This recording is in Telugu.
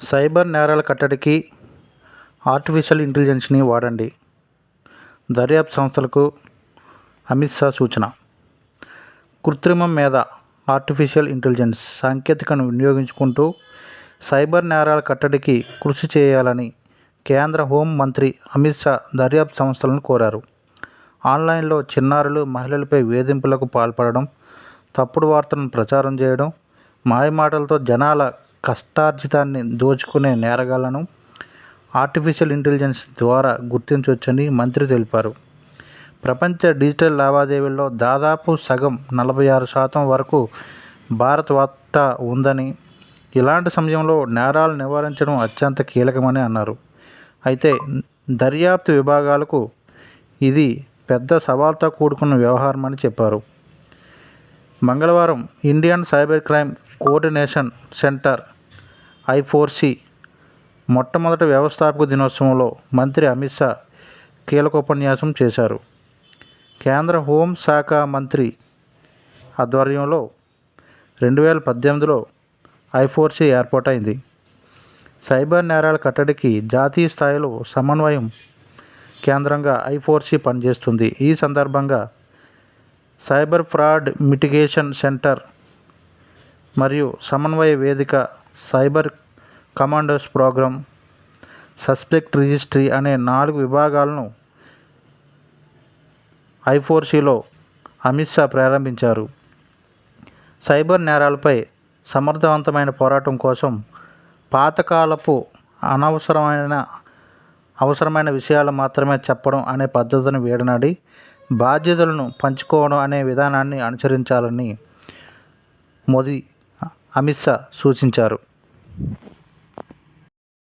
సైబర్ నేరాల కట్టడికి ఆర్టిఫిషియల్ ఇంటెలిజెన్స్ని వాడండి. దర్యాప్తు సంస్థలకు అమిత్ షా సూచన. కృత్రిమం మేధ ఆర్టిఫిషియల్ ఇంటెలిజెన్స్ సాంకేతికతను వినియోగించుకుంటూ సైబర్ నేరాల కట్టడికి కృషి చేయాలని కేంద్ర హోం మంత్రి అమిత్ షా దర్యాప్తు సంస్థలను కోరారు. ఆన్లైన్లో చిన్నారులు, మహిళలపై వేధింపులకు పాల్పడడం, తప్పుడు వార్తలను ప్రచారం చేయడం, మాయమాటలతో జనాల కష్టార్జితాన్ని దోచుకునే నేరగాళ్లను ఆర్టిఫిషియల్ ఇంటెలిజెన్స్ ద్వారా గుర్తించవచ్చని మంత్రి తెలిపారు. ప్రపంచ డిజిటల్ లావాదేవీల్లో దాదాపు సగం 46% వరకు భారత్ వాటా ఉందని, ఇలాంటి సమయంలో నేరాలు నివారించడం అత్యంత కీలకమని అన్నారు. అయితే దర్యాప్తు విభాగాలకు ఇది పెద్ద సవాల్తో కూడుకున్న వ్యవహారమని చెప్పారు. మంగళవారం Indian cyber crime coordination centre I4C మొట్టమొదటి వ్యవస్థాపక దినోత్సవంలో మంత్రి అమిత్ షా కీలక ఉపన్యాసం చేశారు. కేంద్ర హోం శాఖ మంత్రి ఆధ్వర్యంలో 2018లో I4C ఏర్పాటైంది. సైబర్ నేరాల కట్టడికి జాతీయ స్థాయిలో సమన్వయం కేంద్రంగా I4C పనిచేస్తుంది. ఈ సందర్భంగా సైబర్ ఫ్రాడ్ మిటిగేషన్ సెంటర్ మరియు సమన్వయ వేదిక, cyber commanders programme, suspect registry అనే 4 విభాగాలను I4Cలో అమిత్ షా ప్రారంభించారు. సైబర్ నేరాలపై సమర్థవంతమైన పోరాటం కోసం పాతకాలపు అవసరమైన విషయాలు మాత్రమే చెప్పడం అనే పద్ధతిని వీడనాడి బాధ్యతలను పంచుకోవడం అనే విధానాన్ని అనుసరించాలని అమిత్ షా సూచించారు.